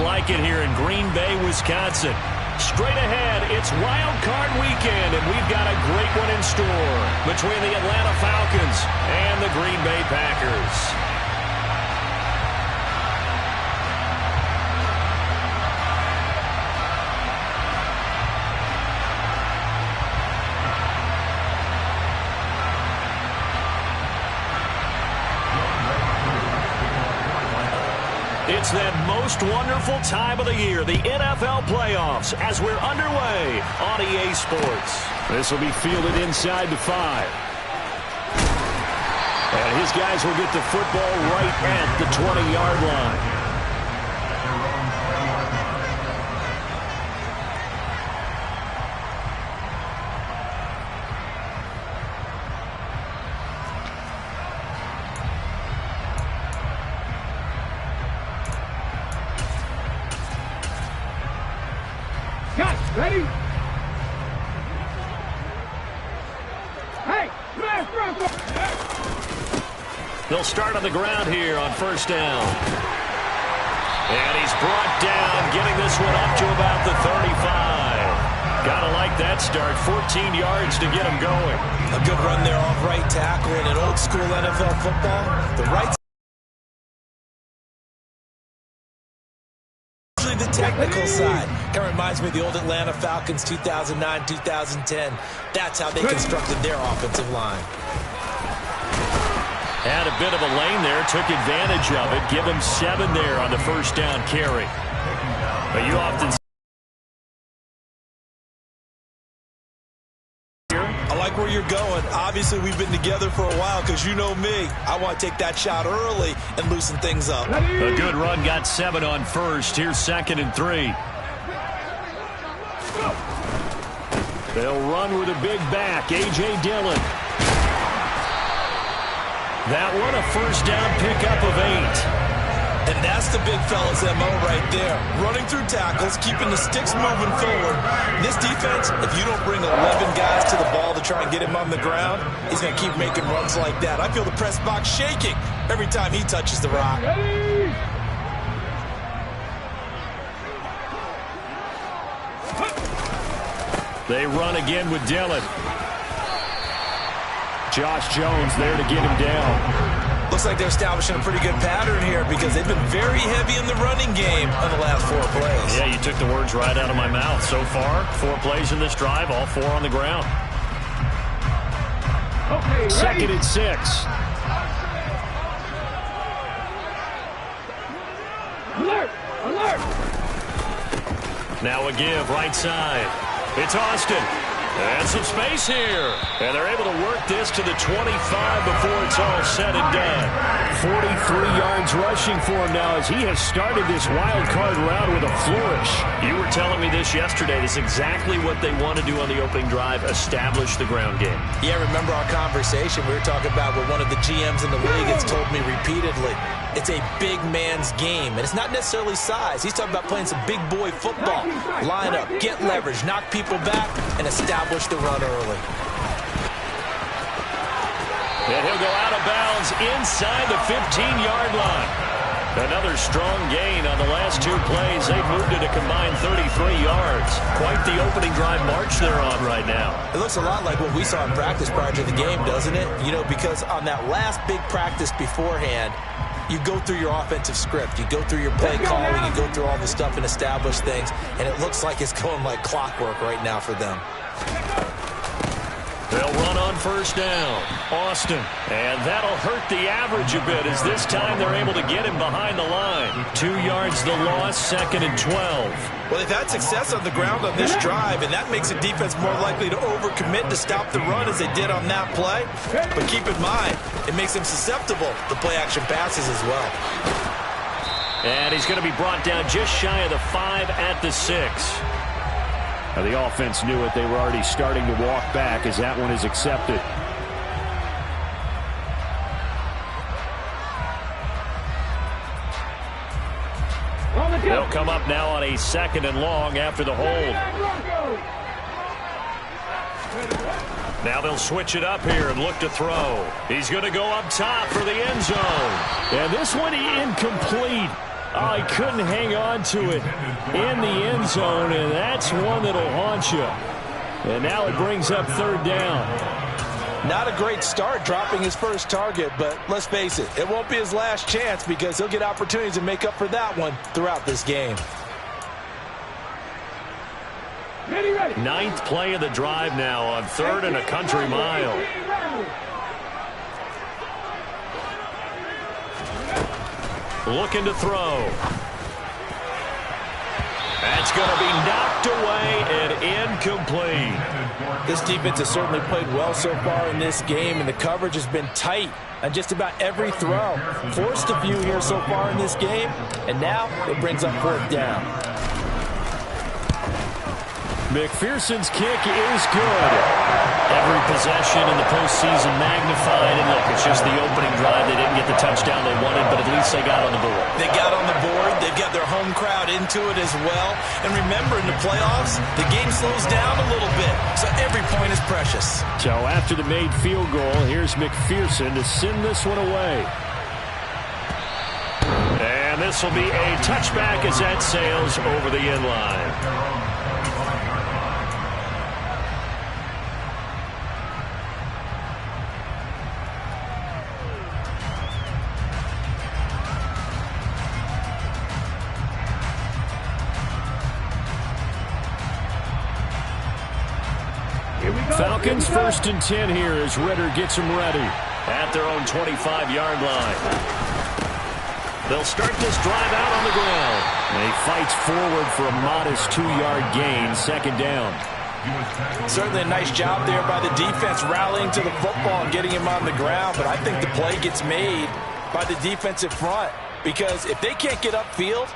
like it here in Green Bay, Wisconsin. Straight ahead, it's Wild Card Weekend, and we've got a great one in store between the Atlanta Falcons and the Green Bay Packers. It's that most wonderful time of the year, the NFL playoffs, as we're underway on EA Sports. This will be fielded inside the 5. And his guys will get the football right at the 20-yard line. Ready? Hey, smash front. They'll start on the ground here on first down. And he's brought down, getting this one up to about the 35. Gotta like that start. 14 yards to get him going. A good run there off right tackle in an old school NFL football. The right the technical side. Kind of reminds me of the old Atlanta Falcons 2009, 2010. That's how they constructed their offensive line. Had a bit of a lane there, took advantage of it. Give him 7 there on the first down carry. But you often I like where you're going. Obviously, we've been together for a while because you know me. I want to take that shot early and loosen things up. A good run, got 7 on first. Here's 2nd and 3. They'll run with a big back, A.J. Dillon. That one, a first down pickup of 8. And that's the big fella's MO right there. Running through tackles, keeping the sticks moving forward. This defense, if you don't bring 11 guys to the ball to try and get him on the ground, he's going to keep making runs like that. I feel the press box shaking every time he touches the rock. They run again with Dillon. Josh Jones there to get him down. Looks like they're establishing a pretty good pattern here because they've been very heavy in the running game on the last 4 plays. Yeah, you took the words right out of my mouth. So far, 4 plays in this drive, all 4 on the ground. Okay, 2nd and 6. Alert! Alert! Now a give, right side. It's Austin. And some space here. And they're able to work this to the 25 before it's all said and done. 43 yards rushing for him now as he has started this wild card round with a flourish. You were telling me this yesterday. This is exactly what they want to do on the opening drive, establish the ground game. Yeah, remember our conversation we were talking about what one of the GMs in the league has told me repeatedly. It's a big man's game, and it's not necessarily size. He's talking about playing some big boy football. Line up, get leverage, knock people back, and establish the run early. And he'll go out of bounds inside the 15-yard line. Another strong gain on the last 2 plays. They've moved it a combined 33 yards. Quite the opening drive march they're on right now. It looks a lot like what we saw in practice prior to the game, doesn't it? You know, because on that last big practice beforehand, you go through your offensive script. You go through your play calling. You go through all the stuff and establish things. And it looks like it's going like clockwork right now for them. They'll run on first down. Austin. And that'll hurt the average a bit as this time they're able to get him behind the line. 2 yards the loss, 2nd and 12. Well, they've had success on the ground on this drive, and that makes the defense more likely to overcommit to stop the run as they did on that play. But keep in mind, it makes them susceptible to play-action passes as well. And he's going to be brought down just shy of the 5 at the 6. Now, the offense knew it. They were already starting to walk back as that one is accepted. They'll come up now on a 2nd and long after the hold. Now they'll switch it up here and look to throw. He's going to go up top for the end zone. And this one incomplete. Oh, he couldn't hang on to it in the end zone, and that's one that'll haunt you. And now it brings up third down. Not a great start dropping his first target, but let's face it, it won't be his last chance because he'll get opportunities to make up for that one throughout this game. Ninth play of the drive now on 3rd and a country mile. Looking to throw. That's going to be knocked away and incomplete. This defense has certainly played well so far in this game, and the coverage has been tight on just about every throw. Forced a few here so far in this game, and now it brings up 4th down. McPherson's kick is good. Every possession in the postseason magnified. And look, it's just the opening drive. They didn't get the touchdown they wanted, but at least they got on the board. They got on the board. They've got their home crowd into it as well. And remember, in the playoffs, the game slows down a little bit, so every point is precious. So after the made field goal, here's McPherson to send this one away. And this will be a touchback as that sails over the end line. Falcons 1st and 10 here as Ridder gets them ready at their own 25-yard line. They'll start this drive out on the ground. And he fights forward for a modest 2-yard gain, 2nd down. Certainly a nice job there by the defense rallying to the football and getting him on the ground, but I think the play gets made by the defensive front because if they can't get upfield,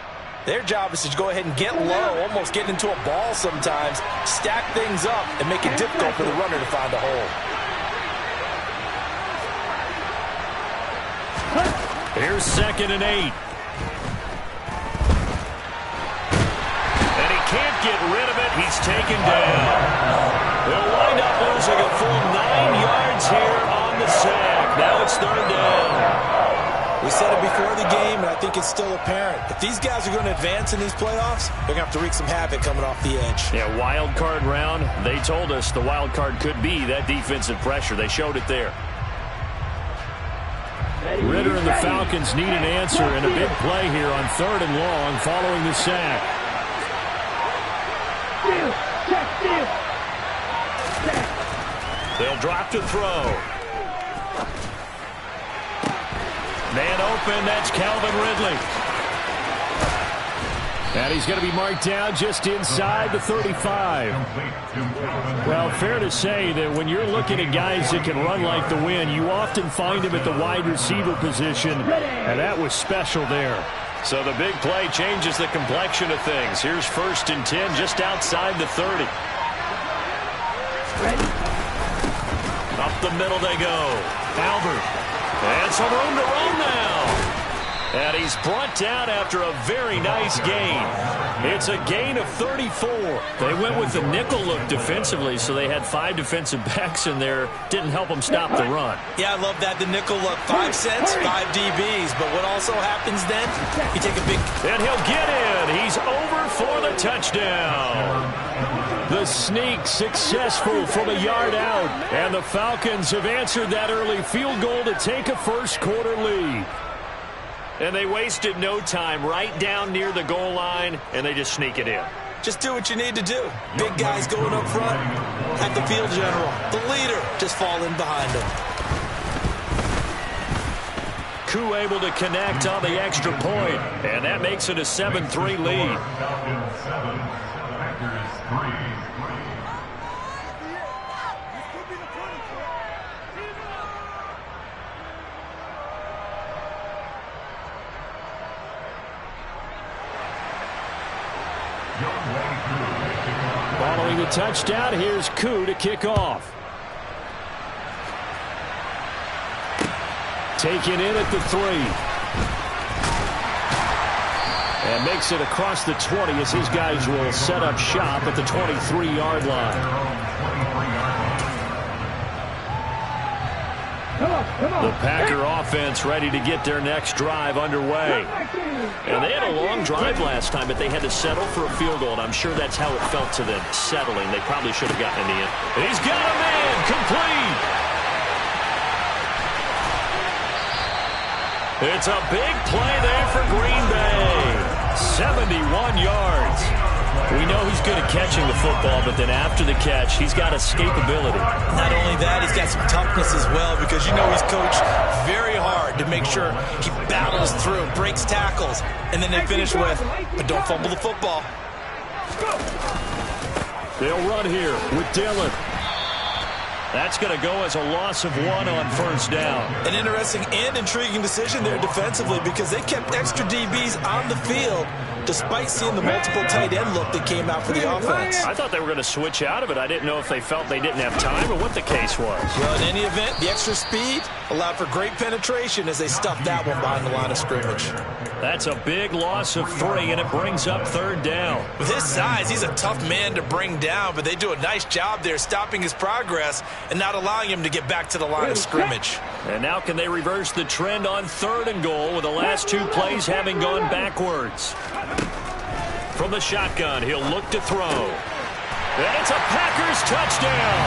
their job is to go ahead and get low, almost get into a ball sometimes, stack things up, and make it difficult for the runner to find a hole. Here's 2nd and 8. And he can't get rid of it. He's taken down. They'll wind up losing a full 9 yards here on the sack. Now it's 3rd down. We said it before the game, and I think it's still apparent. If these guys are going to advance in these playoffs, they're going to have to wreak some havoc coming off the edge. Yeah, wild card round. They told us the wild card could be that defensive pressure. They showed it there. Ridder and the Falcons need an answer and a big play here on 3rd and long following the sack. They'll drop to throw. Man open, that's Calvin Ridley. And he's going to be marked down just inside the 35. Well, fair to say that when you're looking at guys that can run like the wind, you often find him at the wide receiver position, and that was special there. So the big play changes the complexion of things. Here's 1st and 10 just outside the 30. Up the middle they go. Albert. And some room to run now. And he's brought down after a very nice gain. It's a gain of 34. They went with the nickel look defensively, so they had 5 defensive backs in there. Didn't help them stop the run. Yeah, I love that. The nickel look. 5 cents, 5 DBs. But what also happens then? You take a big... And he'll get in. He's over for the touchdown. The sneak successful from a yard out. And the Falcons have answered that early field goal to take a first-quarter lead. And they wasted no time right down near the goal line, and they just sneak it in. Just do what you need to do. Big guys going up front. Have the field general, the leader, just fall in behind them. Koo able to connect on the extra point, and that makes it a 7-3 lead. Following the touchdown, here's Koo to kick off. Taken in at the 3. And makes it across the 20 as his guys will set up shop at the 23-yard line. The Packer offense ready to get their next drive underway. And they had a long drive last time, but they had to settle for a field goal, and I'm sure that's how it felt to them, settling. They probably should have gotten in the end. He's got a man, complete. It's a big play there for Green Bay. 71 yards. We know he's good at catching the football, but then after the catch, he's got escapability. Not only that, he's got some toughness as well, because you know he's coached very hard to make sure he battles through, breaks tackles, and then they finish with, but don't fumble the football. They'll run here with Dillon. That's going to go as a loss of 1 on first down. An interesting and intriguing decision there defensively, because they kept extra DBs on the field despite seeing the multiple tight end look that came out for the offense. I thought they were going to switch out of it. I didn't know if they felt they didn't have time or what the case was. Well, in any event, the extra speed allowed for great penetration as they stuffed that one behind the line of scrimmage. That's a big loss of 3, and it brings up third down. With his size, he's a tough man to bring down, but they do a nice job there stopping his progress and not allowing him to get back to the line of scrimmage. And now can they reverse the trend on 3rd and goal with the last 2 plays having gone backwards? From the shotgun, he'll look to throw. And it's a Packers touchdown.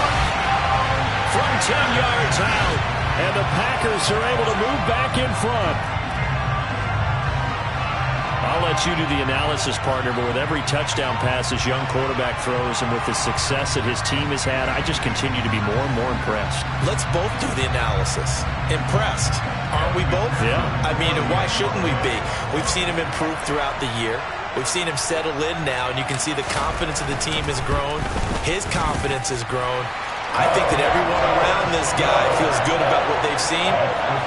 From 10 yards out, and the Packers are able to move back in front. I'll let you do the analysis, partner, but with every touchdown pass this young quarterback throws and with the success that his team has had, I just continue to be more and more impressed. Let's both do the analysis. Impressed. Aren't we both? Yeah. I mean, why shouldn't we be? We've seen him improve throughout the year. We've seen him settle in now, and you can see the confidence of the team has grown. His confidence has grown. I think that everyone around this guy feels good about what they've seen,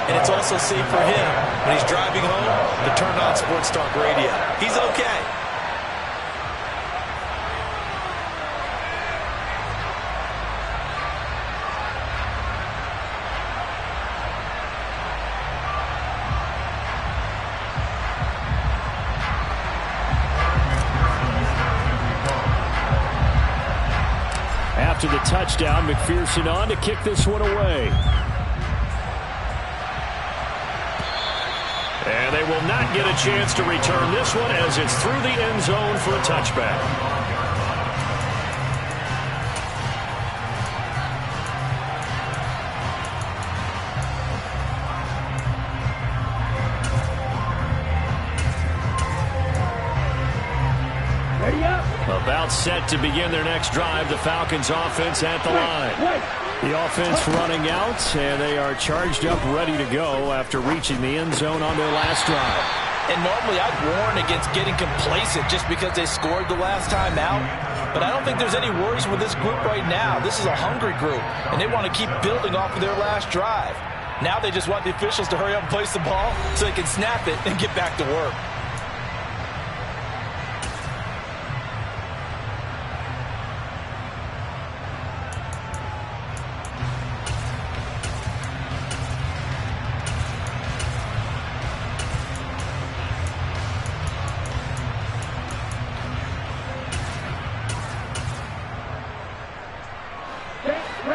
and it's also safe for him when he's driving home to turn on Sports Talk Radio. He's okay. After the touchdown, McPherson on to kick this one away. And they will not get a chance to return this one as it's through the end zone for a touchback. About set to begin their next drive. The Falcons offense at the line. The offense running out, and they are charged up, ready to go after reaching the end zone on their last drive. And normally I'd warn against getting complacent just because they scored the last time out. But I don't think there's any worries with this group right now. This is a hungry group, and they want to keep building off of their last drive. Now they just want the officials to hurry up and place the ball so they can snap it and get back to work.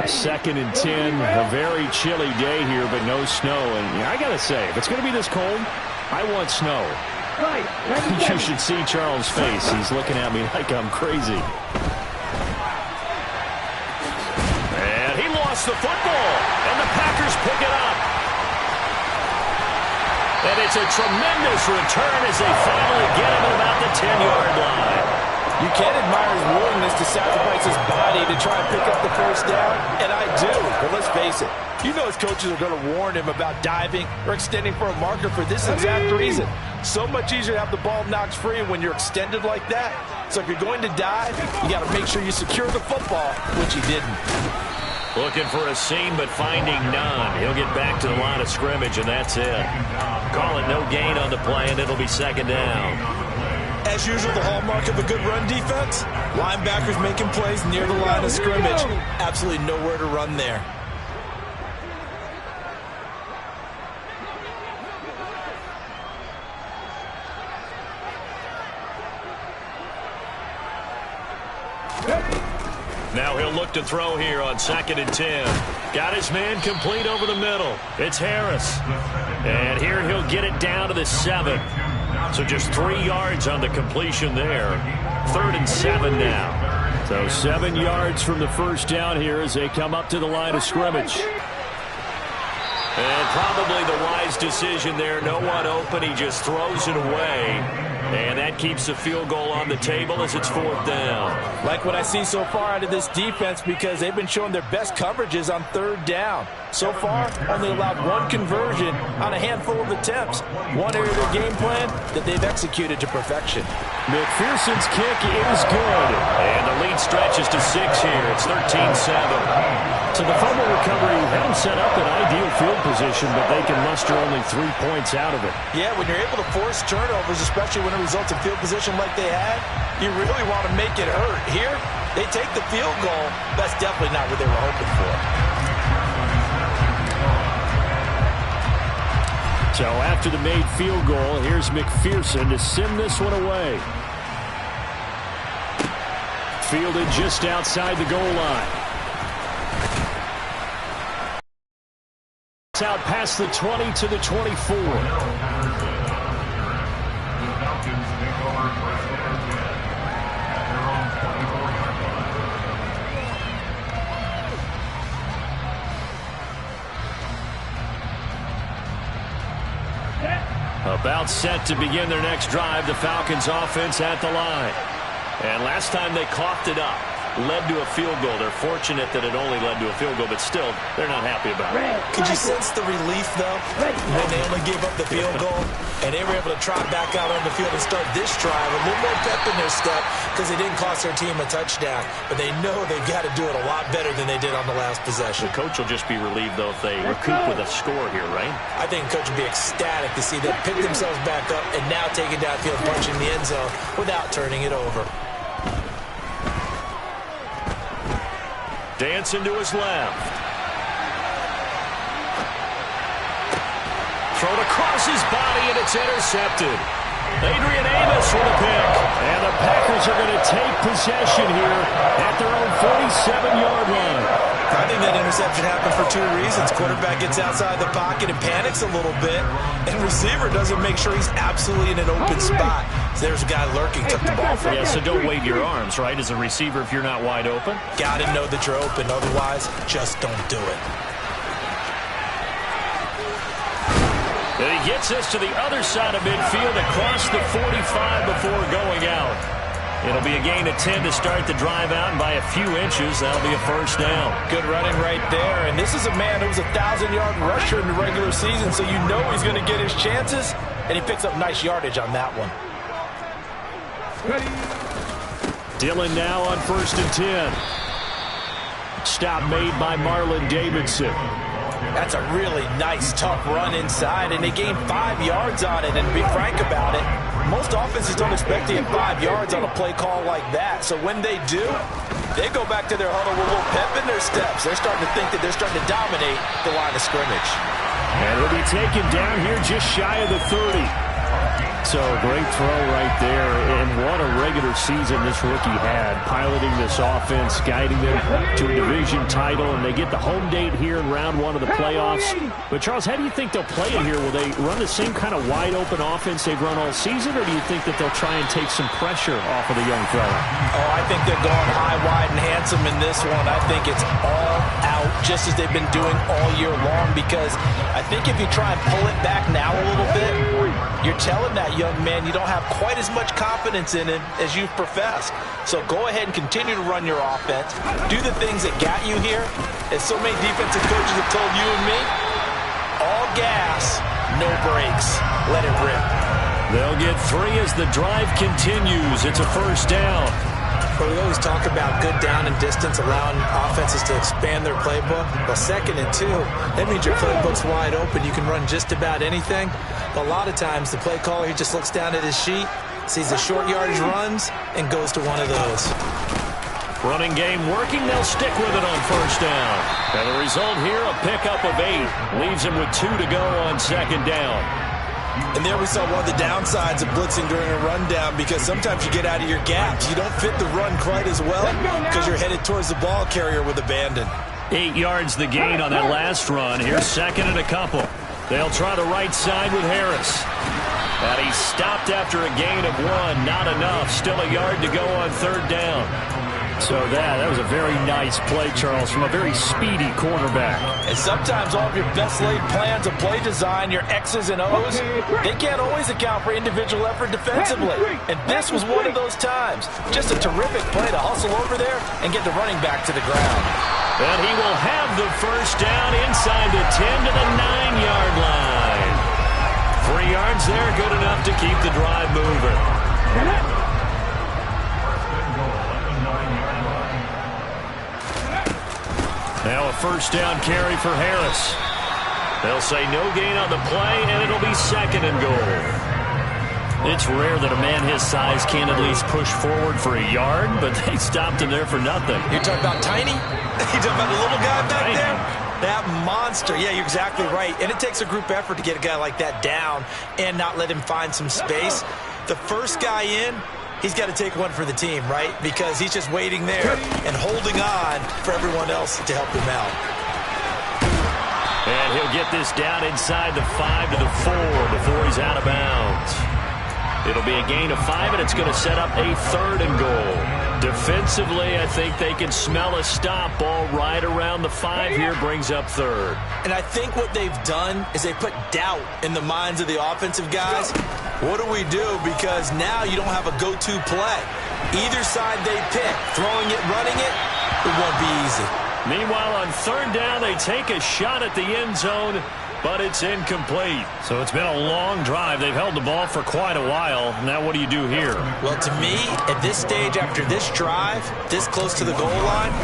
Second and 10, a very chilly day here, but no snow. And I got to say, if it's going to be this cold, I want snow. You should see Charles' face. He's looking at me like I'm crazy. And he lost the football, and the Packers pick it up. And it's a tremendous return as they finally get him at about the 10-yard line. You can't admire his willingness to sacrifice his body to try and pick up the first down, and I do. But let's face it, you know his coaches are going to warn him about diving or extending for a marker for this exact reason. So much easier to have the ball knocked free when you're extended like that. So if you're going to dive, you got to make sure you secure the football, which he didn't. Looking for a seam, but finding none. He'll get back to the line of scrimmage, and that's it. Call it no gain on the play, and it'll be second down. As usual, the hallmark of a good run defense, linebackers making plays near the line of scrimmage. Absolutely nowhere to run there. Now he'll look to throw here on 2nd and 10. Got his man complete over the middle. It's Harris. And here he'll get it down to the 7. So just 3 yards on the completion there. 3rd and 7 now. So 7 yards from the first down here as they come up to the line of scrimmage. And probably the wise decision there. No one open. He just throws it away. And that keeps the field goal on the table as it's 4th down. Like what I see so far out of this defense because they've been showing their best coverages on 3rd down. So far, only allowed 1 conversion on a handful of attempts. One area of their game plan that they've executed to perfection. McPherson's kick is good. And the lead stretches to 6 here. It's 13-7. So the fumble recovery had them set up in ideal field position, but they can muster only 3 points out of it. Yeah, when you're able to force turnovers, especially when it results in field position like they had, you really want to make it hurt. Here, they take the field goal. That's definitely not what they were hoping for. So after the made field goal, here's McPherson to send this one away. Fielded just outside the goal line. It's out past the 20 to the 24. About set to begin their next drive, the Falcons offense at the line. And last time they coughed it up, led to a field goal. They're fortunate that it only led to a field goal, but still, they're not happy about it. Could you sense the relief, though, when they only gave up the field goal and they were able to trot back out on the field and start this drive a little more pep in their step because they didn't cost their team a touchdown, but they know they've got to do it a lot better than they did on the last possession. The coach will just be relieved, though, if they recoup with a score here, right? I think the coach will be ecstatic to see them pick themselves back up and now take it downfield, punching the end zone without turning it over. Dancing to his left. Thrown across his body, and it's intercepted. Adrian Amos with a pick. And the Packers are going to take possession here at their own 47-yard line. I think that interception happened for 2 reasons. Quarterback gets outside the pocket and panics a little bit, and receiver doesn't make sure he's absolutely in an open spot. So there's a guy lurking, took the ball from him. Yeah, so don't wave your arms, right, as a receiver if you're not wide open. Got to know that you're open, otherwise just don't do it. And he gets us to the other side of midfield across the 45 before going out. It'll be a gain of 10 to start the drive out, and by a few inches, that'll be a first down. Good running right there, and this is a man who was a 1,000-yard rusher in the regular season, so you know he's going to get his chances, and he picks up nice yardage on that one. Dillon now on 1st and 10. Stop made by Marlon Davidson. That's a really nice, tough run inside, and they gained 5 yards on it, and to be frank about it, most offenses don't expect to get 5 yards on a play call like that. So when they do, they go back to their huddle with a little pep in their steps. They're starting to think that they're starting to dominate the line of scrimmage. And he'll be taken down here just shy of the 30. So great throw right there, and what a regular season this rookie had, piloting this offense, guiding them to a division title, and they get the home date here in round 1 of the playoffs. But Charles, how do you think they'll play it here? Will they run the same kind of wide open offense they've run all season, or do you think that they'll try and take some pressure off of the young fella? Oh, I think they're going high, wide, and handsome in this one. I think it's all out, just as they've been doing all year long, because I think if you try and pull it back now a little bit, you're telling that young man you don't have quite as much confidence in him as you've professed. So go ahead and continue to run your offense. Do the things that got you here. As so many defensive coaches have told you and me, all gas, no brakes. Let it rip. They'll get 3 as the drive continues. It's a first down. Well, we always talk about good down and distance, allowing offenses to expand their playbook. Well, 2nd and 2, that means your playbook's wide open. You can run just about anything. But a lot of times, the play caller, he just looks down at his sheet, sees the short yardage runs, and goes to one of those. Running game working. They'll stick with it on first down. And the result here, a pickup of 8. Leaves him with 2 to go on 2nd down. And there we saw one of the downsides of blitzing during a rundown, because sometimes you get out of your gaps. You don't fit the run quite as well because you're headed towards the ball carrier with abandon. 8 yards the gain on that last run. Here's second and a couple. They'll try the right side with Harris. And he stopped after a gain of 1. Not enough. Still a yard to go on third down. So that was a very nice play, Charles, from a very speedy quarterback. And sometimes all of your best laid plans of play design, your X's and O's, they can't always account for individual effort defensively. And this was one of those times. Just a terrific play to hustle over there and get the running back to the ground. And he will have the first down inside the 10 to the 9-yard line. 3 yards there, good enough to keep the drive moving. Now a first down carry for Harris. They'll say no gain on the play, and it'll be second and goal. It's rare that a man his size can at least push forward for a yard, but they stopped him there for nothing. You're talking about Tiny? You're talking about the little guy back there? That monster. Yeah, you're exactly right. And it takes a group effort to get a guy like that down and not let him find some space. The first guy in, he's got to take one for the team, right? Because he's just waiting there and holding on for everyone else to help him out. And he'll get this down inside the 5 to the 4 before he's out of bounds. It'll be a gain of 5, and it's going to set up a third and goal. Defensively, I think they can smell a stop. Ball right around the 5 here, brings up third. And I think what they've done is they put doubt in the minds of the offensive guys. What do we do? Because now you don't have a go-to play. Either side they pick, throwing it, running it, it won't be easy. Meanwhile, on third down, they take a shot at the end zone, but it's incomplete. So it's been a long drive. They've held the ball for quite a while. Now what do you do here? Well, to me, at this stage after this drive, this close to the goal line,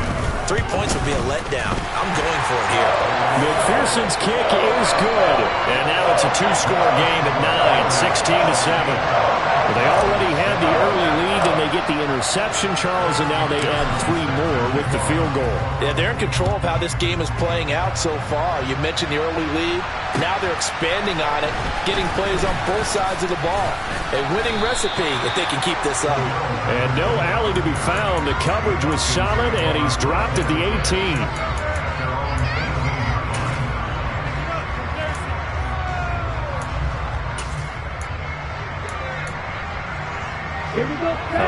3 points would be a letdown. I'm going for it here. McPherson's kick is good. And now it's a 2-score game at 9, 16-7. Well, they already had the early lead, and they get the interception, Charles, and now they add 3 more with the field goal. Yeah, they're in control of how this game is playing out so far. You mentioned the early lead. Now they're expanding on it, getting plays on both sides of the ball. A winning recipe if they can keep this up. And no alley to be found. The coverage was solid, and he's dropped at the 18.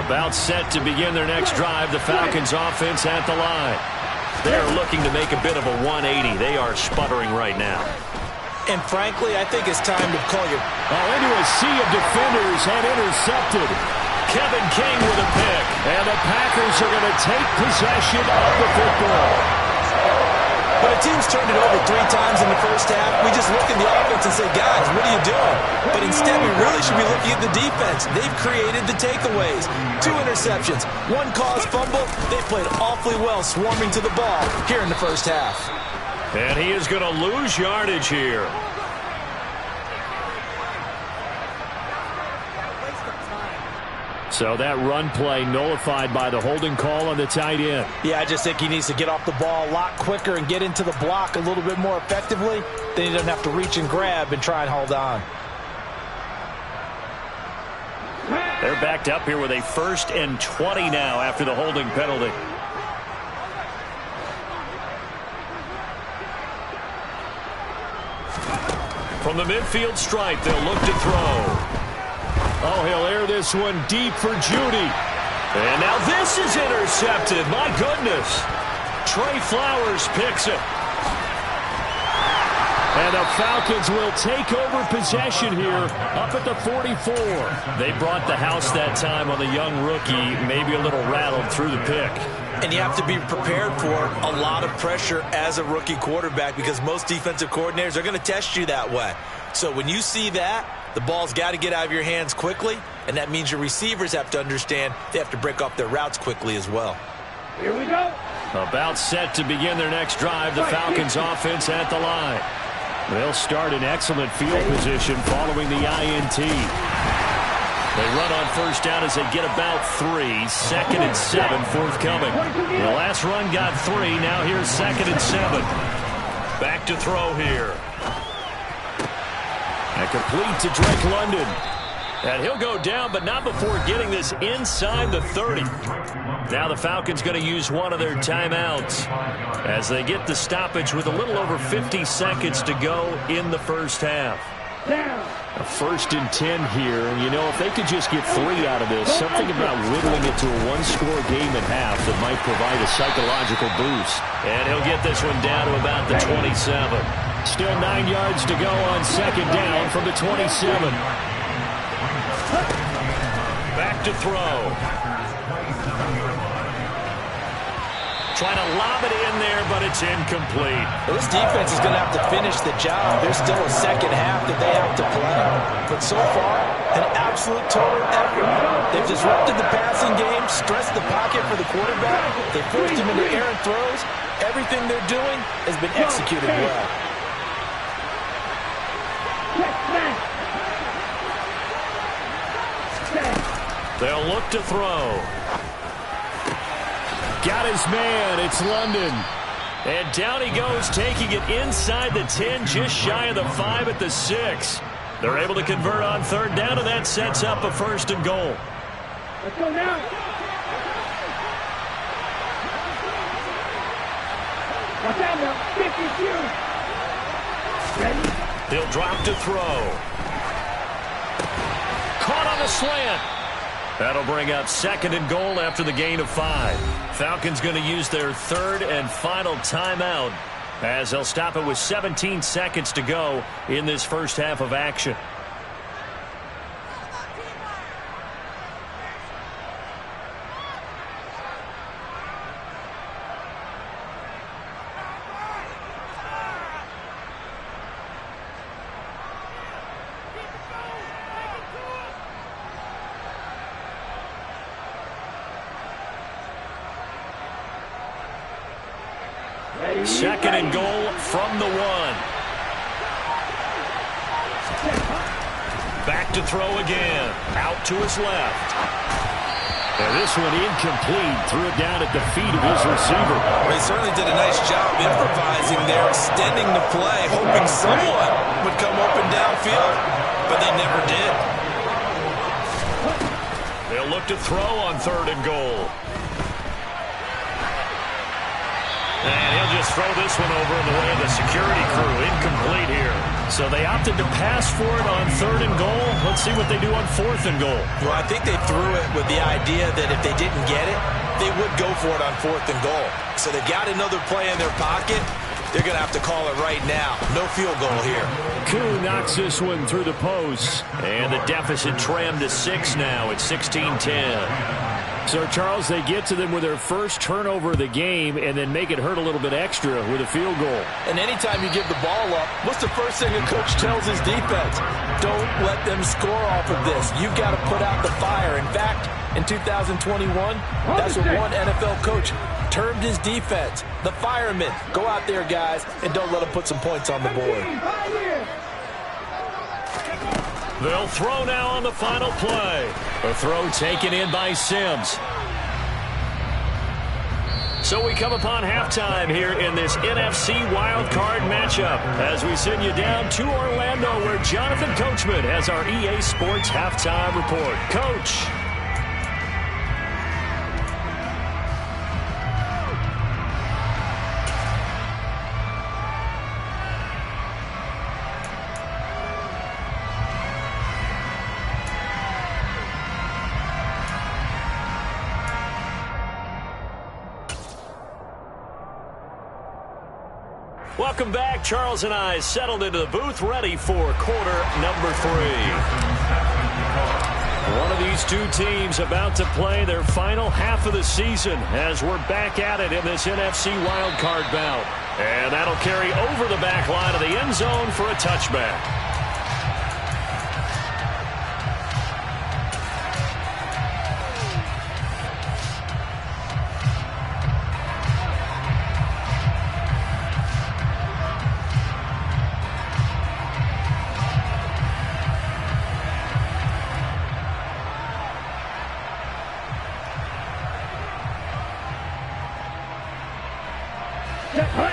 About set to begin their next drive. The Falcons offense at the line. They're looking to make a bit of a 180. They are sputtering right now. And frankly, I think it's time to call your... Into a sea of defenders and intercepted. Kevin King with a pick. And the Packers are going to take possession of the football. When a team's turned it over 3 times in the first half, we just look at the offense and say, guys, what are you doing? But instead, we really should be looking at the defense. They've created the takeaways. 2 interceptions, 1 caused fumble. They played awfully well swarming to the ball here in the first half. And he is going to lose yardage here. So that run play nullified by the holding call on the tight end. Yeah, I just think he needs to get off the ball a lot quicker and get into the block a little bit more effectively. Then he doesn't have to reach and grab and try and hold on. They're backed up here with a 1st and 20 now after the holding penalty. From the midfield stripe, they'll look to throw. Oh, he'll air this one deep for Judy. And now this is intercepted. My goodness. Trey Flowers picks it. And the Falcons will take over possession here up at the 44. They brought the house that time on the young rookie, maybe a little rattled through the pick. And you have to be prepared for a lot of pressure as a rookie quarterback because most defensive coordinators are going to test you that way. So when you see that, the ball's got to get out of your hands quickly, and that means your receivers have to understand they have to break off their routes quickly as well. Here we go. About set to begin their next drive, the Falcons offense at the line. They'll start in excellent field position following the INT. They run on first down as they get about 3. 2nd and 7 forthcoming. The last run got 3. Now here's 2nd and 7. Back to throw here. A Complete to Drake London. And he'll go down, but not before getting this inside the 30. Now the Falcons going to use one of their timeouts as they get the stoppage with a little over 50 seconds to go in the first half. A 1st and 10 here, and you know, if they could just get 3 out of this, something about whittling it to a one-score game at half that might provide a psychological boost. And he'll get this one down to about the 27. Still 9 yards to go on 2nd down from the 27. Back to throw. Trying to lob it in there, but it's incomplete. Well, this defense is going to have to finish the job. There's still a second half that they have to play. But so far, an absolute total effort. They've disrupted the passing game, stressed the pocket for the quarterback. They forced him into errant throws. Everything they're doing has been executed well. They'll look to throw. Got his man. It's London. And down he goes, taking it inside the 10, just shy of the 5 at the 6. They're able to convert on 3rd down, and that sets up a 1st and goal. Let's go now. Watch out now. 50 shoot. Ready? He'll drop to throw. Caught on the slant. That'll bring up 2nd and goal after the gain of 5. Falcons going to use their 3rd and final timeout as they'll stop it with 17 seconds to go in this first half of action. Second and goal from the 1. Back to throw again. Out to his left. And this one incomplete. Threw it down at the feet of his receiver. Well, he certainly did a nice job improvising there, extending the play, hoping someone would come open downfield, but they never did. They'll look to throw on 3rd and goal. And he'll just throw this one over in the way of the security crew. Incomplete here. So they opted to pass for it on 3rd and goal. Let's see what they do on 4th and goal. Well, I think they threw it with the idea that if they didn't get it, they would go for it on 4th and goal. So they've got another play in their pocket. They're going to have to call it right now. No field goal here. Koo knocks this one through the post. And the deficit trimmed to 6 now. It's 16-10. So, Charles, they get to them with their first turnover of the game and then make it hurt a little bit extra with a field goal. And anytime you give the ball up, what's the first thing a coach tells his defense? Don't let them score off of this. You've got to put out the fire. In fact, in 2021, that's what one NFL coach termed his defense. The firemen. Go out there, guys, and don't let them put some points on the board. They'll throw now on the final play. A throw taken in by Sims. So we come upon halftime here in this NFC wildcard matchup as we send you down to Orlando where Jonathan Coachman has our EA Sports halftime report. Coach. Welcome back. Charles and I settled into the booth ready for quarter number 3. One of these two teams about to play their final half of the season as we're back at it in this NFC wildcard bout. And that'll carry over the back line of the end zone for a touchback.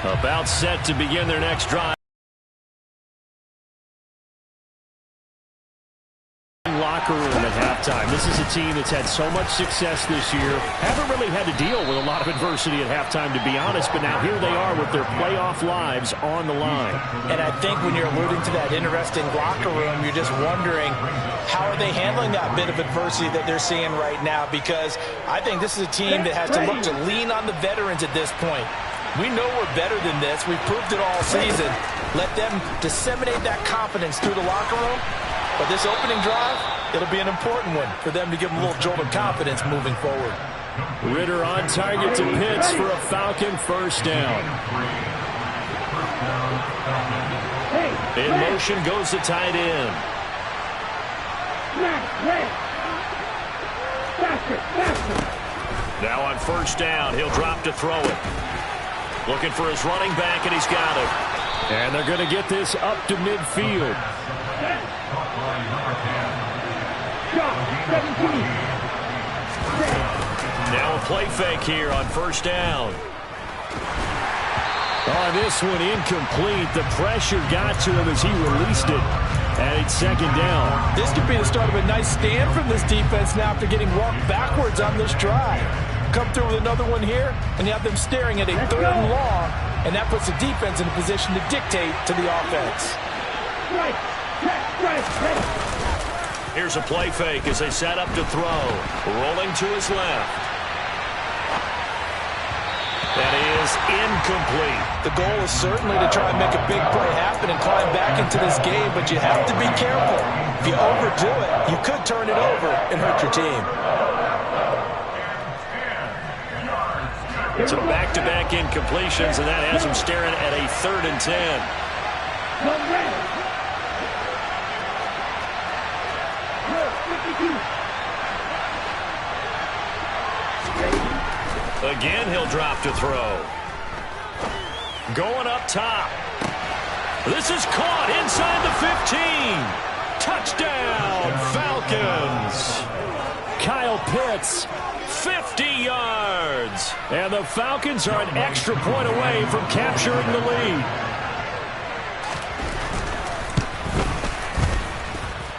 About set to begin their next drive. locker room at halftime. This is a team that's had so much success this year. Haven't really had to deal with a lot of adversity at halftime, to be honest, but now here they are with their playoff lives on the line. And I think when you're alluding to that interesting locker room, you're just wondering how are they handling that bit of adversity that they're seeing right now, because I think this is a team that has to look to lean on the veterans at this point. We know we're better than this. We've proved it all season. Let them disseminate that confidence through the locker room. But this opening drive, it'll be an important one for them to give them a little jolt of confidence moving forward. Ritter on target to Pitts for a Falcon first down. In motion goes the tight end. Now on first down, he'll drop to throw it. Looking for his running back, and he's got it. And they're going to get this up to midfield. Now a play fake here on first down. On this one, incomplete. The pressure got to him as he released it. And it's second down. This could be the start of a nice stand from this defense now after getting walked backwards on this drive. Come through with another one here, and you have them staring at a third and long, and that puts the defense in a position to dictate to the offense. Here's a play fake as they set up to throw. Rolling to his left. That is incomplete. The goal is certainly to try and make a big play happen and climb back into this game, but you have to be careful. If you overdo it, you could turn it over and hurt your team. So back-to-back incompletions, and that has him staring at a 3rd and 10. Again, he'll drop to throw. Going up top. This is caught inside the 15. Touchdown, Falcons. Kyle Pitts, 50 yards. And the Falcons are an extra point away from capturing the lead.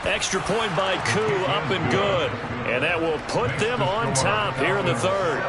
Extra point by Koo, up and good. And that will put them on top here in the 3rd.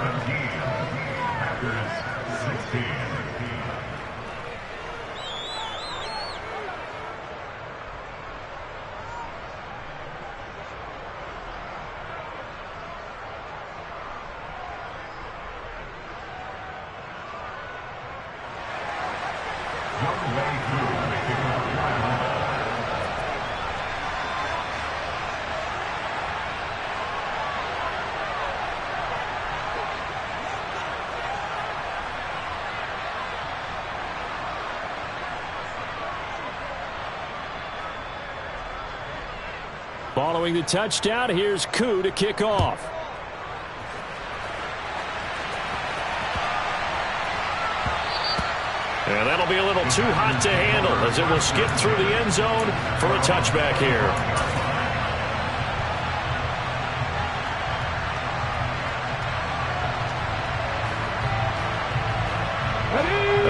Following the touchdown, here's Koo to kick off. And that'll be a little too hot to handle as it will skip through the end zone for a touchback here.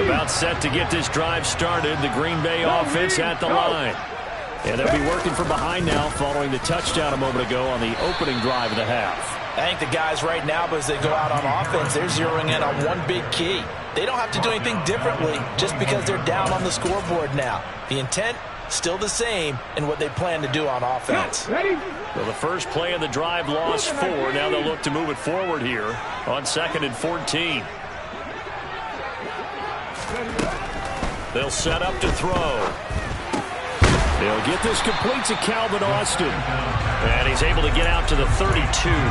About set to get this drive started. The Green Bay offense at the line. And they'll be working from behind now following the touchdown a moment ago on the opening drive of the half. I think the guys right now, as they go out on offense, they're zeroing in on one big key. They don't have to do anything differently just because they're down on the scoreboard now. The intent, still the same in what they plan to do on offense. Well, the first play of the drive lost 4. Now they'll look to move it forward here on 2nd and 14. They'll set up to throw. They'll get this complete to Calvin Austin. And he's able to get out to the 32,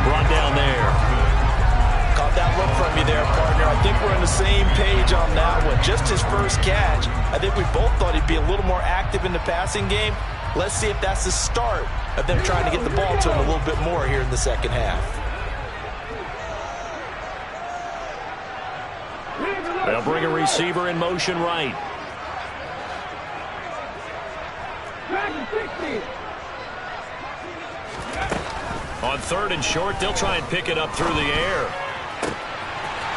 brought down there. Caught that look from you there, partner. I think we're on the same page on that one. Just his first catch. I think we both thought he'd be a little more active in the passing game. Let's see if that's the start of them trying to get the ball to him a little bit more here in the second half. They'll bring a receiver in motion right. On 3rd and short, they'll try and pick it up through the air.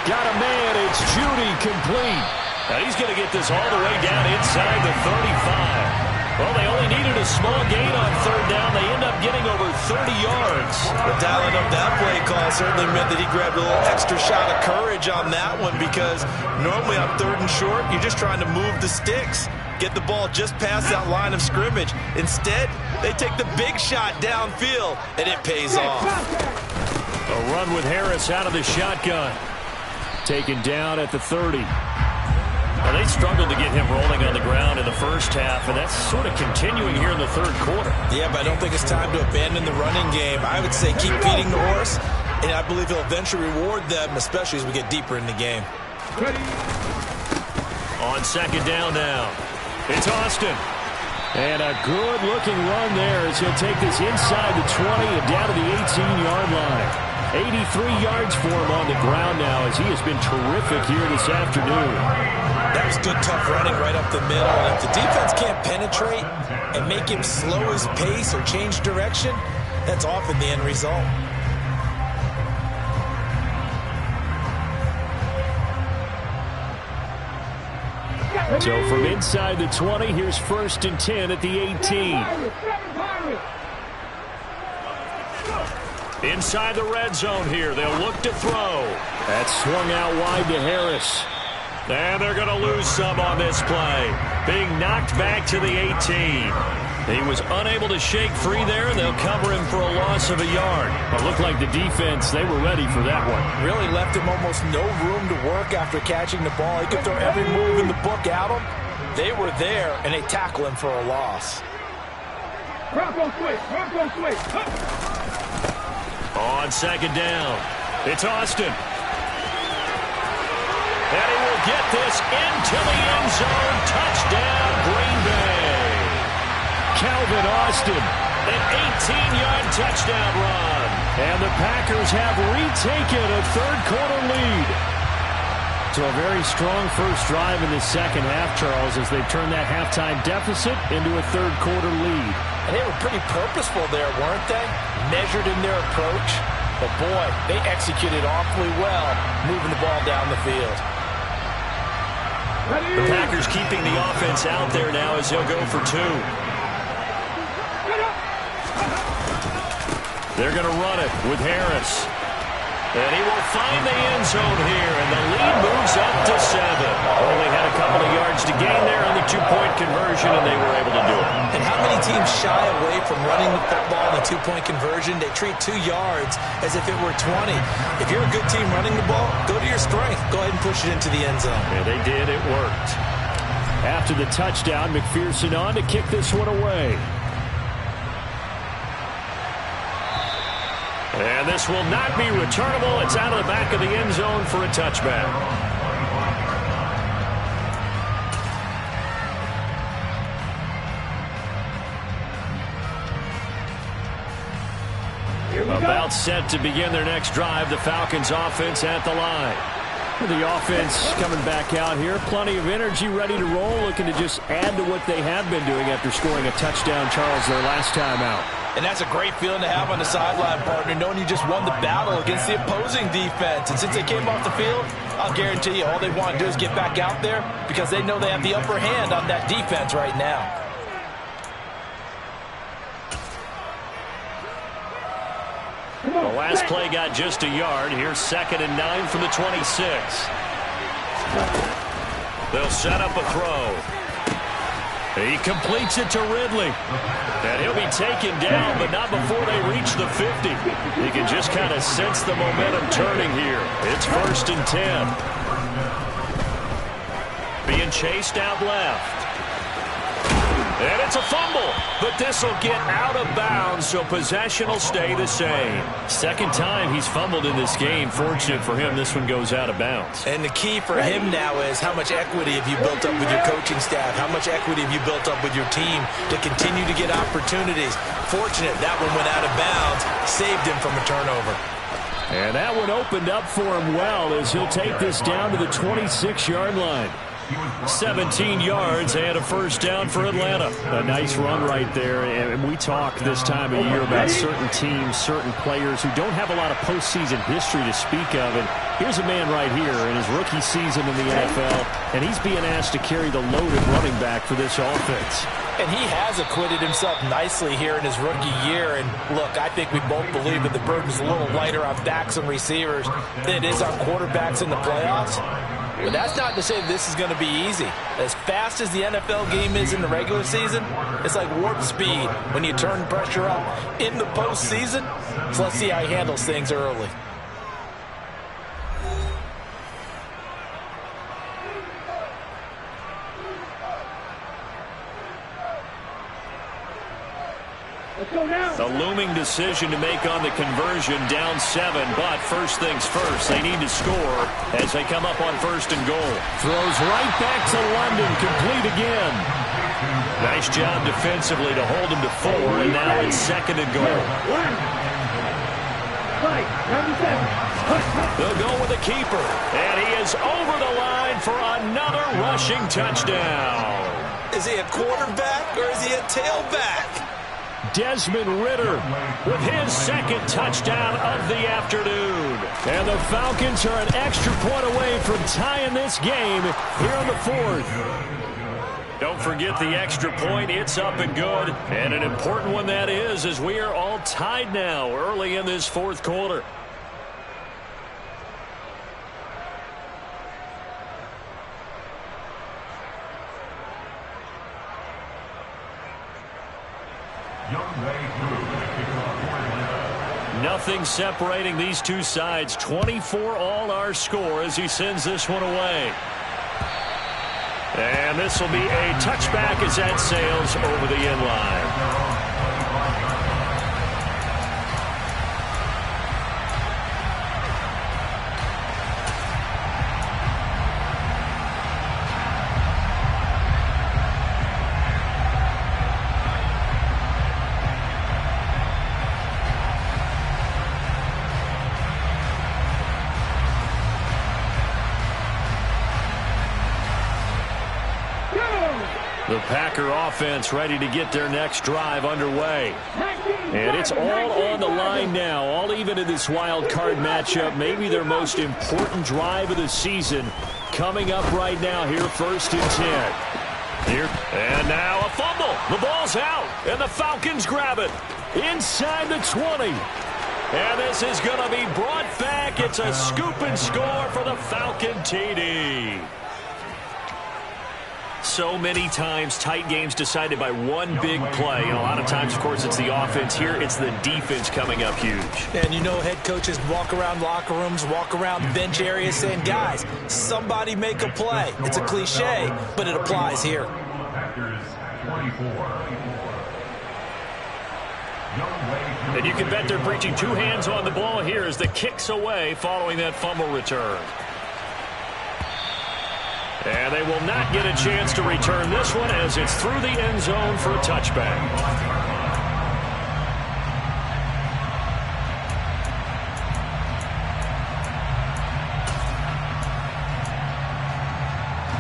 Got a man, it's Judy complete. Now he's going to get this all the way down inside the 35. Well, they only needed a small gain on third down. They end up getting over 30 yards. But dialing up that play call certainly meant that he grabbed a little extra shot of courage on that one, because normally on third and short, you're just trying to move the sticks, get the ball just past that line of scrimmage. Instead, they take the big shot downfield, and it pays off. A run with Harris out of the shotgun. Taken down at the 30. Well, they struggled to get him rolling on the ground in the first half, and that's sort of continuing here in the third quarter. Yeah, but I don't think it's time to abandon the running game. I would say keep feeding the horse, and I believe he'll eventually reward them, especially as we get deeper in the game. On second down now, it's Austin. And a good-looking run there as he'll take this inside the 20 and down to the 18-yard line. 83 yards for him on the ground now, as he has been terrific here this afternoon. That was good, tough running right up the middle. And if the defense can't penetrate and make him slow his pace or change direction, that's often the end result. So from inside the 20, here's 1st and 10 at the 18. Inside the red zone here, they'll look to throw. That's swung out wide to Harris. And they're going to lose some on this play. Being knocked back to the 18. He was unable to shake free there, and they'll cover him for a loss of a yard. It looked like the defense, they were ready for that one. Really left him almost no room to work after catching the ball. He could throw every move in the book at him. They were there, and they tackle him for a loss. Bronco switch. On second down, it's Austin. And he will get this into the end zone. Touchdown, Green Bay. Calvin Austin, an 18-yard touchdown run. And the Packers have retaken a third-quarter lead. So a very strong first drive in the second half, Charles, as they've turned that halftime deficit into a third-quarter lead. And they were pretty purposeful there, weren't they? Measured in their approach. But, boy, they executed awfully well, moving the ball down the field. The Packers keeping the offense out there now as they'll go for 2. They're going to run it with Harris. And he will find the end zone here, and the lead moves up to 7. Only had a couple of yards to gain there on the 2-point conversion, and they were able to do it. And how many teams shy away from running the football on the 2-point conversion? They treat 2 yards as if it were 20. If you're a good team running the ball, go to your strength. Go ahead and push it into the end zone. Yeah, they did. It worked. After the touchdown, McPherson on to kick this one away. And this will not be returnable. It's out of the back of the end zone for a touchback. About set to begin their next drive, the Falcons offense at the line. The offense coming back out here. Plenty of energy, ready to roll, looking to just add to what they have been doing after scoring a touchdown, Charles, their last time out. And that's a great feeling to have on the sideline, partner, knowing you just won the battle against the opposing defense. And since they came off the field, I'll guarantee you all they want to do is get back out there because they know they have the upper hand on that defense right now. The last play got just a yard. Here's 2nd and 9 from the 26. They'll set up a throw. He completes it to Ridley. And he'll be taken down, but not before they reach the 50. You can just kind of sense the momentum turning here. It's 1st and 10. Being chased out left. And it's a fumble, but this will get out of bounds, so possession will stay the same. Second time he's fumbled in this game. Fortunate for him, this one goes out of bounds. And the key for him now is how much equity have you built up with your coaching staff? How much equity have you built up with your team to continue to get opportunities? Fortunate that one went out of bounds, saved him from a turnover. And that one opened up for him well as he'll take this down to the 26-yard line. 17 yards and a first down for Atlanta. A nice run right there. And we talk this time of year about certain teams, certain players who don't have a lot of postseason history to speak of. And here's a man right here in his rookie season in the NFL, and he's being asked to carry the load at running back for this offense. And he has acquitted himself nicely here in his rookie year. And look, I think we both believe that the burden's a little lighter on backs and receivers than it is on quarterbacks in the playoffs. But that's not to say that this is going to be easy. As fast as the NFL game is in the regular season, it's like warp speed when you turn pressure up in the postseason. So let's see how he handles things early. A looming decision to make on the conversion, down 7, but first things first, they need to score as they come up on first and goal. Throws right back to London, complete again. Nice job defensively to hold him to 4, and now it's second and goal. They'll go with the keeper, and he is over the line for another rushing touchdown. Is he a quarterback or is he a tailback? Desmond Ridder with his second touchdown of the afternoon. And the Falcons are an extra point away from tying this game here in the 4th. Don't forget the extra point. It's up and good. And an important one that is, as we are all tied now early in this 4th quarter. Nothing separating these two sides. 24 all our score as he sends this one away. And this will be a touchback as that sails over the end line. The Packer offense ready to get their next drive underway. And it's all on the line now, all even in this wild card matchup. Maybe their most important drive of the season coming up right now here, 1st and 10. Here, and now a fumble. The ball's out, and the Falcons grab it inside the 20. And this is going to be brought back. It's a scoop and score for the Falcon TD. So many times, tight games decided by one big play. And a lot of times, of course, it's the offense. Here, it's the defense coming up huge. And you know head coaches walk around locker rooms, walk around bench areas saying, guys, somebody make a play. It's a cliche, but it applies here. And you can bet they're preaching two hands on the ball here as the kick's away following that fumble return. And they will not get a chance to return this one as it's through the end zone for a touchback.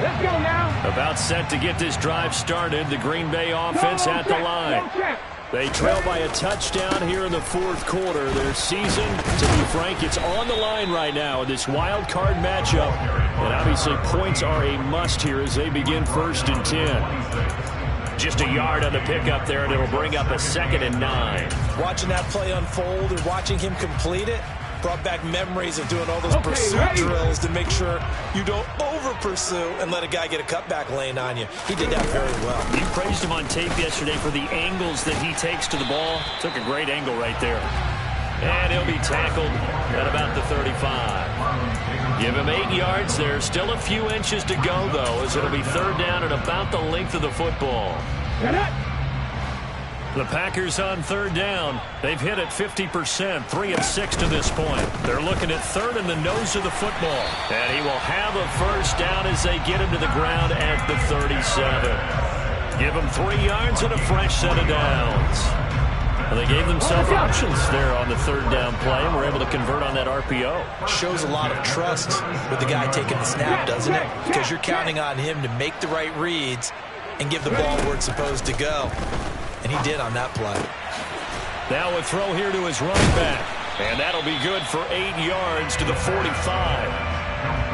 Let's go now. About set to get this drive started. The Green Bay offense at the line. They trail by a touchdown here in the 4th quarter. Their season, to be frank, it's on the line right now in this wild card matchup. And obviously points are a must here as they begin 1st and 10. Just a yard on the pickup there, and it'll bring up a 2nd and 9. Watching that play unfold and watching him complete it brought back memories of doing all those pursuit drills to make sure you don't over-pursue and let a guy get a cutback lane on you. He did that very well. You praised him on tape yesterday for the angles that he takes to the ball. Took a great angle right there. And he'll be tackled at about the 35. Give him 8 yards there. Still a few inches to go, though, as it'll be 3rd down at about the length of the football. The Packers on 3rd down. They've hit it 50%, 3 of 6 to this point. They're looking at 3rd in the nose of the football. And he will have a 1st down as they get him to the ground at the 37. Give him 3 yards and a fresh set of downs. Well, they gave themselves options there on the third down play and were able to convert on that RPO. Shows a lot of trust with the guy taking the snap, doesn't it? Because you're counting on him to make the right reads and give the ball where it's supposed to go. And he did on that play. Now a throw here to his running back. And that'll be good for 8 yards to the 45.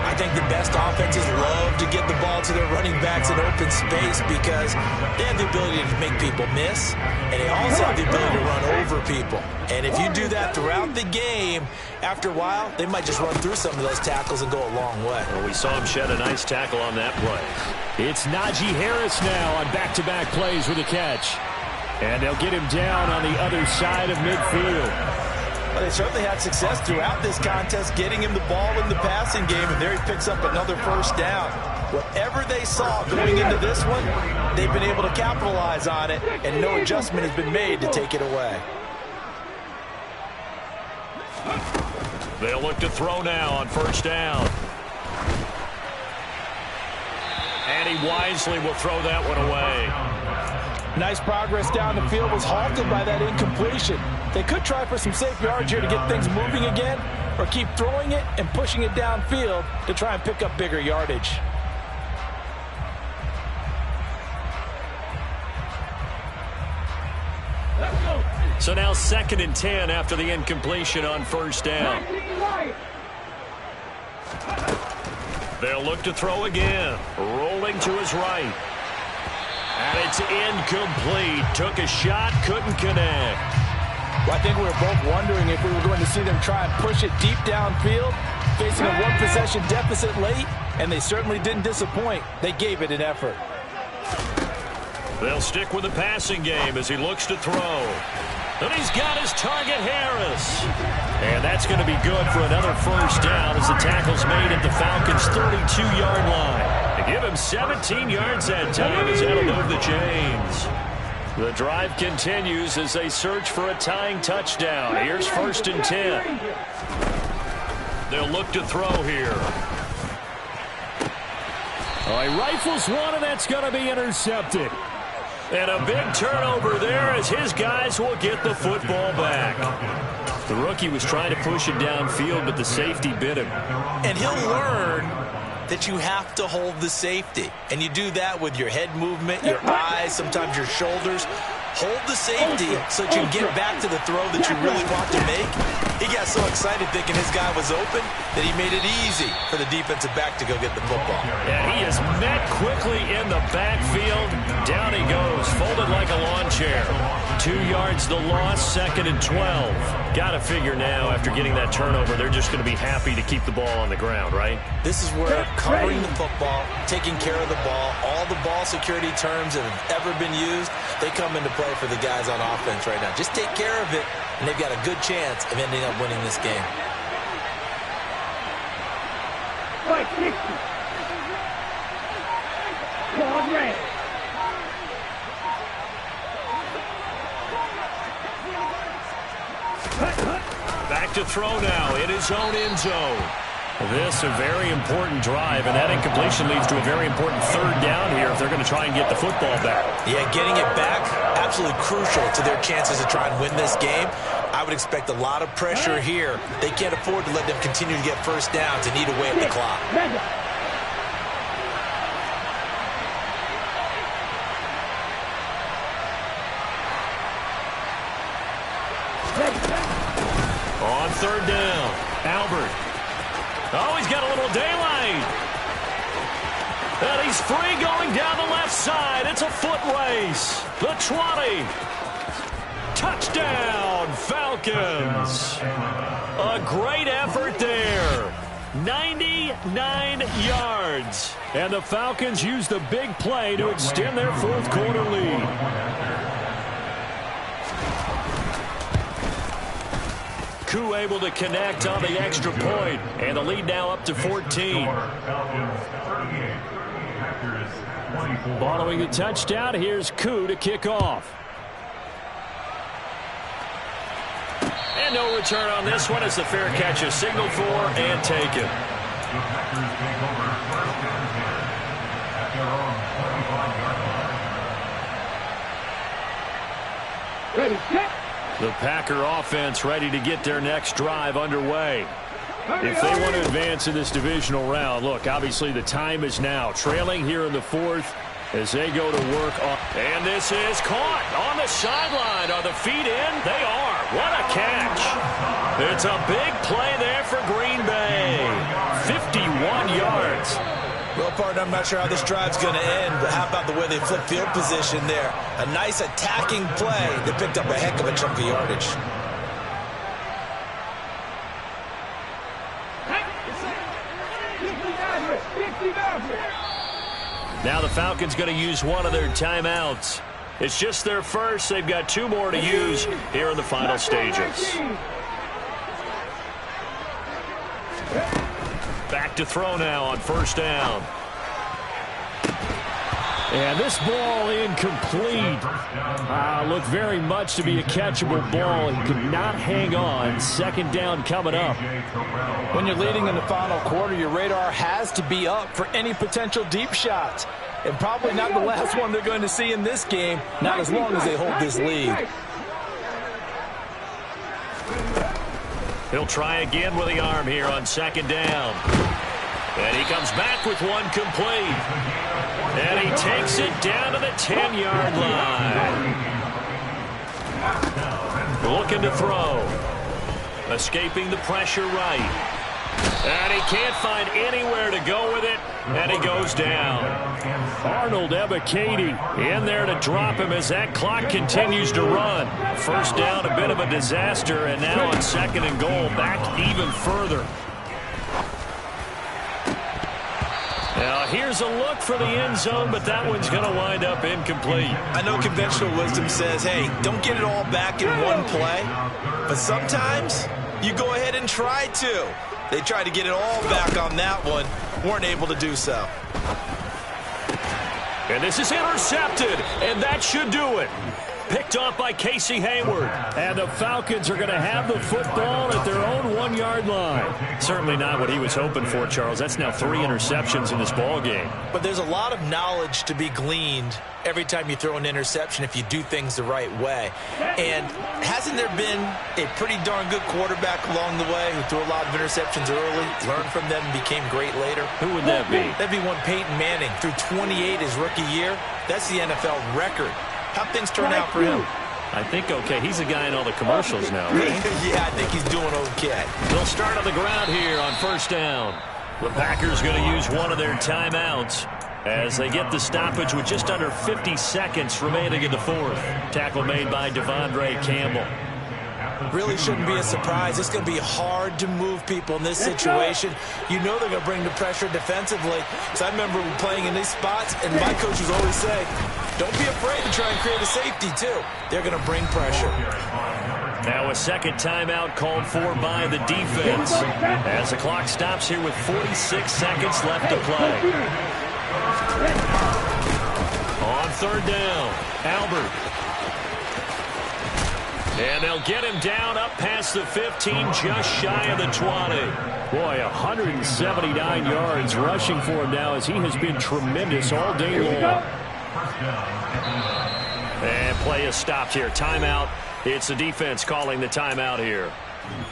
I think the best offenses love to get the ball to their running backs in open space because they have the ability to make people miss, and they also have the ability to run over people. And if you do that throughout the game, after a while, they might just run through some of those tackles and go a long way. Well, we saw him shed a nice tackle on that play. It's Najee Harris now on back-to-back plays with a catch. And they'll get him down on the other side of midfield. Well, they certainly had success throughout this contest getting him the ball in the passing game, and there he picks up another first down. Whatever they saw going into this one, they've been able to capitalize on it, and no adjustment has been made to take it away. They'll look to throw now on first down. And he wisely will throw that one away. Nice progress down the field was halted by that incompletion. They could try for some safe yards here to get things moving again, or keep throwing it and pushing it downfield to try and pick up bigger yardage. So now 2nd and 10 after the incompletion on first down. They'll look to throw again. Rolling to his right. And it's incomplete. Took a shot, couldn't connect. Well, I think we were both wondering if we were going to see them try and push it deep downfield, facing a one-possession deficit late, and they certainly didn't disappoint. They gave it an effort. They'll stick with the passing game as he looks to throw. And he's got his target, Harris. And that's going to be good for another first down as the tackle's made at the Falcons' 32-yard line. They give him 17 yards that time as that'll move the chains. The drive continues as they search for a tying touchdown. Here's 1st and 10. They'll look to throw here. Oh, he rifles one, and that's going to be intercepted. And a big turnover there as his guys will get the football back. The rookie was trying to push it downfield, but the safety bit him. And he'll learn that you have to hold the safety. And you do that with your head movement, your eyes, sometimes your shoulders. Hold the safety so that you can get back to the throw that you really want to make. He got so excited thinking his guy was open that he made it easy for the defensive back to go get the football. Yeah, he is met quickly in the backfield. Down he goes, folded like a lawn chair. 2 yards the loss, 2nd and 12. Got to figure now, after getting that turnover, they're just going to be happy to keep the ball on the ground, right? This is where covering the football, taking care of the ball, all the ball security terms that have ever been used, they come into play for the guys on offense right now. Just take care of it, and they've got a good chance of ending up winning this game. Fight 60. Ball red. Back to throw now in his own end zone. This a very important drive, and that incompletion leads to a very important third down here if they're going to try and get the football back. Yeah, getting it back, absolutely crucial to their chances to try and win this game. I would expect a lot of pressure here. They can't afford to let them continue to get first downs and eat away at the clock. On third down, Albert. Oh, he's got a little daylight. And he's free going down the left side. It's a foot race. The 20. Touchdown, Falcons. A great effort there. 99 yards. And the Falcons use the big play to extend their fourth quarter lead. Koo able to connect on the extra point, and the lead now up to 14. Following the touchdown, here's Koo to kick off. And no return on this one as the fair catch is signaled for and taken. Ready, set, The Packer offense ready to get their next drive underway. If they want to advance in this divisional round, look, obviously the time is now. Trailing here in the fourth as they go to work on. And this is caught on the sideline. Are the feet in? They are. What a catch. It's a big play there for Green Bay. 51 yards. Well, partner, I'm not sure how this drive's going to end, but how about the way they flip field position there? A nice attacking play that picked up a heck of a chunk of yardage. Now the Falcons going to use one of their timeouts. It's just their first. They've got 2 more to use here in the final stages. Back to throw now on first down. And this ball incomplete. Looked very much to be a catchable ball and could not hang on. Second down coming up. When you're leading in the final quarter, your radar has to be up for any potential deep shots. And probably not the last one they're going to see in this game, not as long as they hold this lead. He'll try again with the arm here on second down. And he comes back with one complete. And he takes it down to the 10-yard line. Looking to throw. Escaping the pressure right. And he can't find anywhere to go with it. And he goes down. Arnold Ebiketie in there to drop him as that clock continues to run. First down, a bit of a disaster. And now on second and goal, back even further. Now here's a look for the end zone, but that one's going to wind up incomplete. I know conventional wisdom says, hey, don't get it all back in one play. But sometimes you go ahead and try to. They tried to get it all back on that one. Weren't able to do so. And this is intercepted, and that should do it. Picked off by Casey Hayward. And the Falcons are going to have the football at their own 1-yard line. Certainly not what he was hoping for, Charles. That's now 3 interceptions in this ball game. But there's a lot of knowledge to be gleaned every time you throw an interception if you do things the right way. And hasn't there been a pretty darn good quarterback along the way who threw a lot of interceptions early, learned from them, and became great later? Who would that be? That'd be one Peyton Manning. Threw 28 his rookie year. That's the NFL record. How'd things turn out for him? I think okay. He's a guy in all the commercials now, right? Yeah, I think he's doing okay. They'll start on the ground here on first down. The Packers going to use one of their timeouts as they get the stoppage with just under 50 seconds remaining in the fourth. Tackle made by Devondre Campbell. Really shouldn't be a surprise. It's going to be hard to move people in this situation. You know they're going to bring the pressure defensively. So I remember playing in these spots, and my coaches always say, don't be afraid to try and create a safety, too. They're going to bring pressure. Now a second timeout called for by the defense as the clock stops here with 46 seconds left to play. On third down, Albert. And they'll get him down up past the 15, just shy of the 20. Boy, 179 yards rushing for him now as he has been tremendous all day long. And play is stopped here. Timeout. It's the defense calling the timeout here.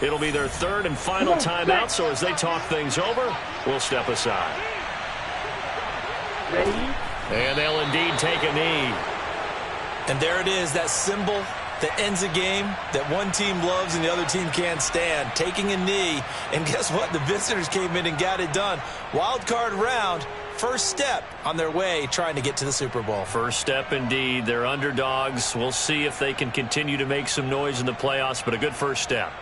It'll be their third and final timeout, so as they talk things over, we'll step aside. And they'll indeed take a knee. And there it is, that symbol that ends a game that one team loves and the other team can't stand. Taking a knee. And guess what? The visitors came in and got it done. Wild card round. First step on their way trying to get to the Super Bowl. First step indeed. They're underdogs. We'll see if they can continue to make some noise in the playoffs, but a good first step.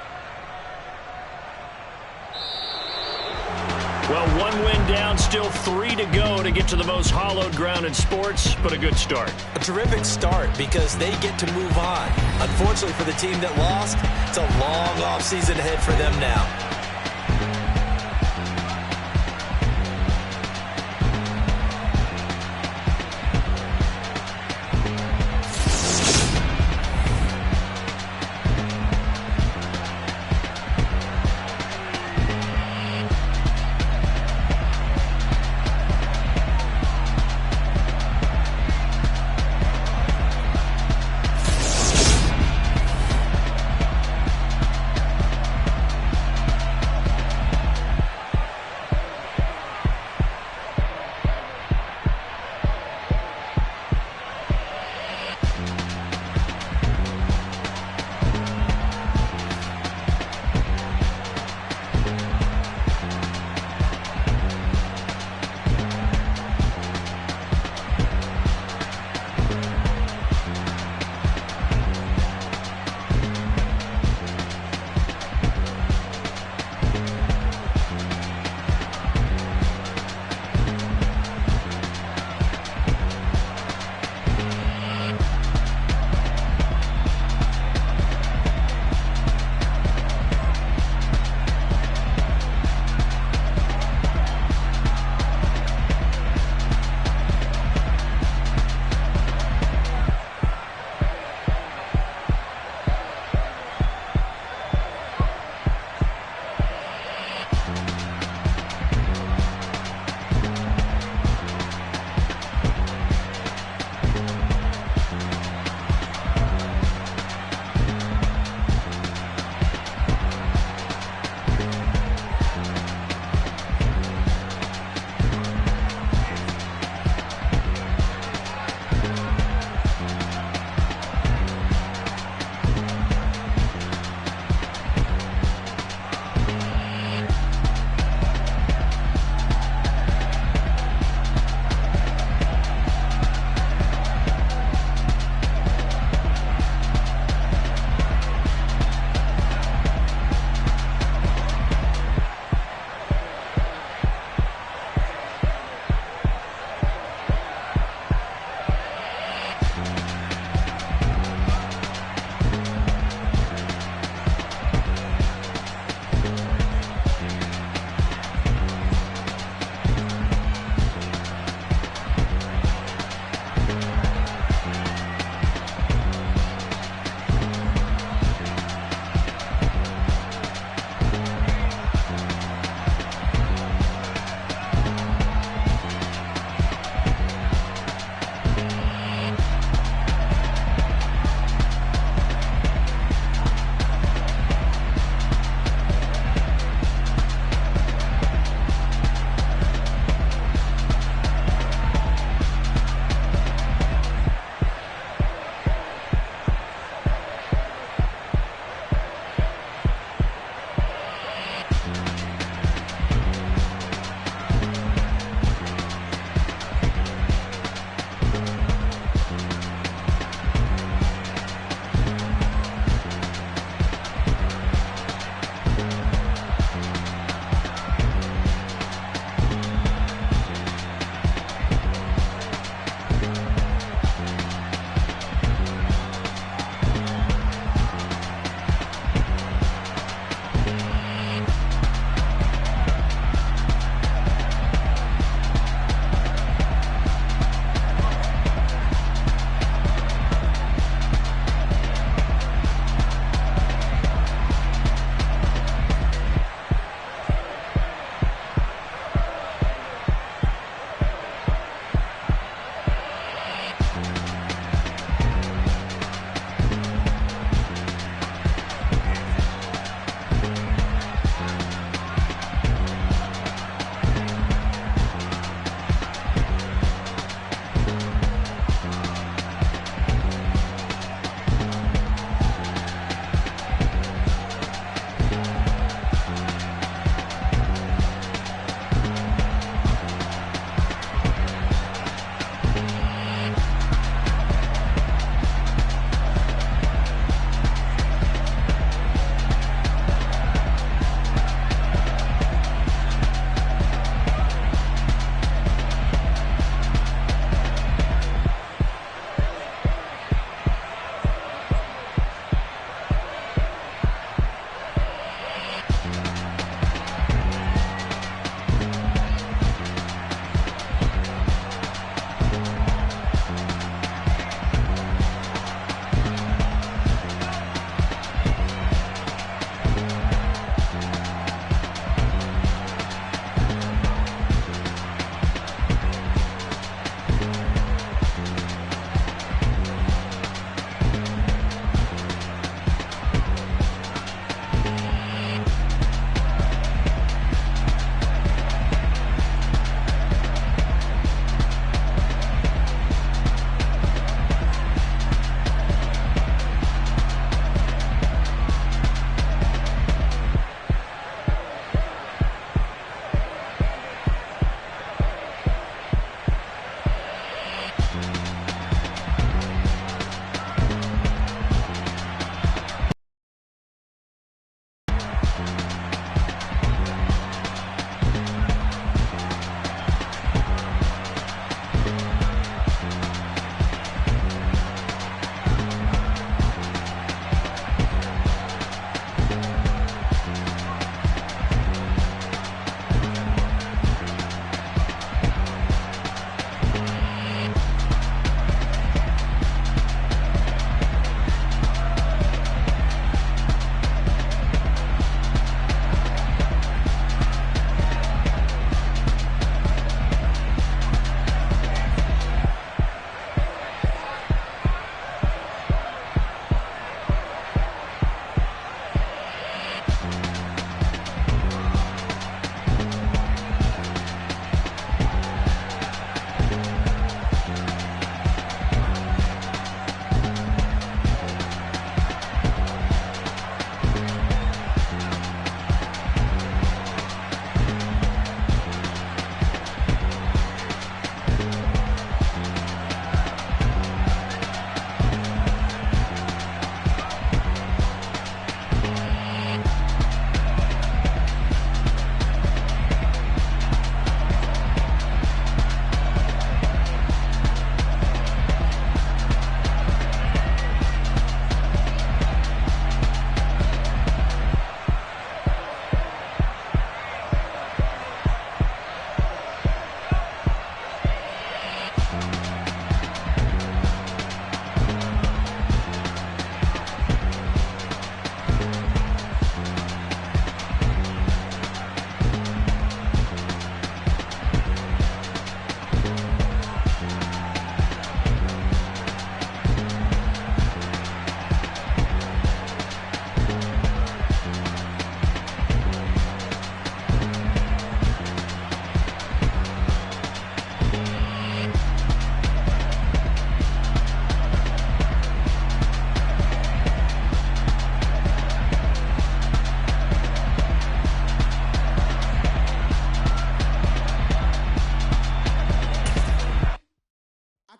Well, one win down, still 3 to go to get to the most hallowed ground in sports, but a good start. A terrific start because they get to move on. Unfortunately for the team that lost, it's a long offseason ahead for them now.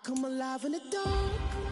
come alive in the dark.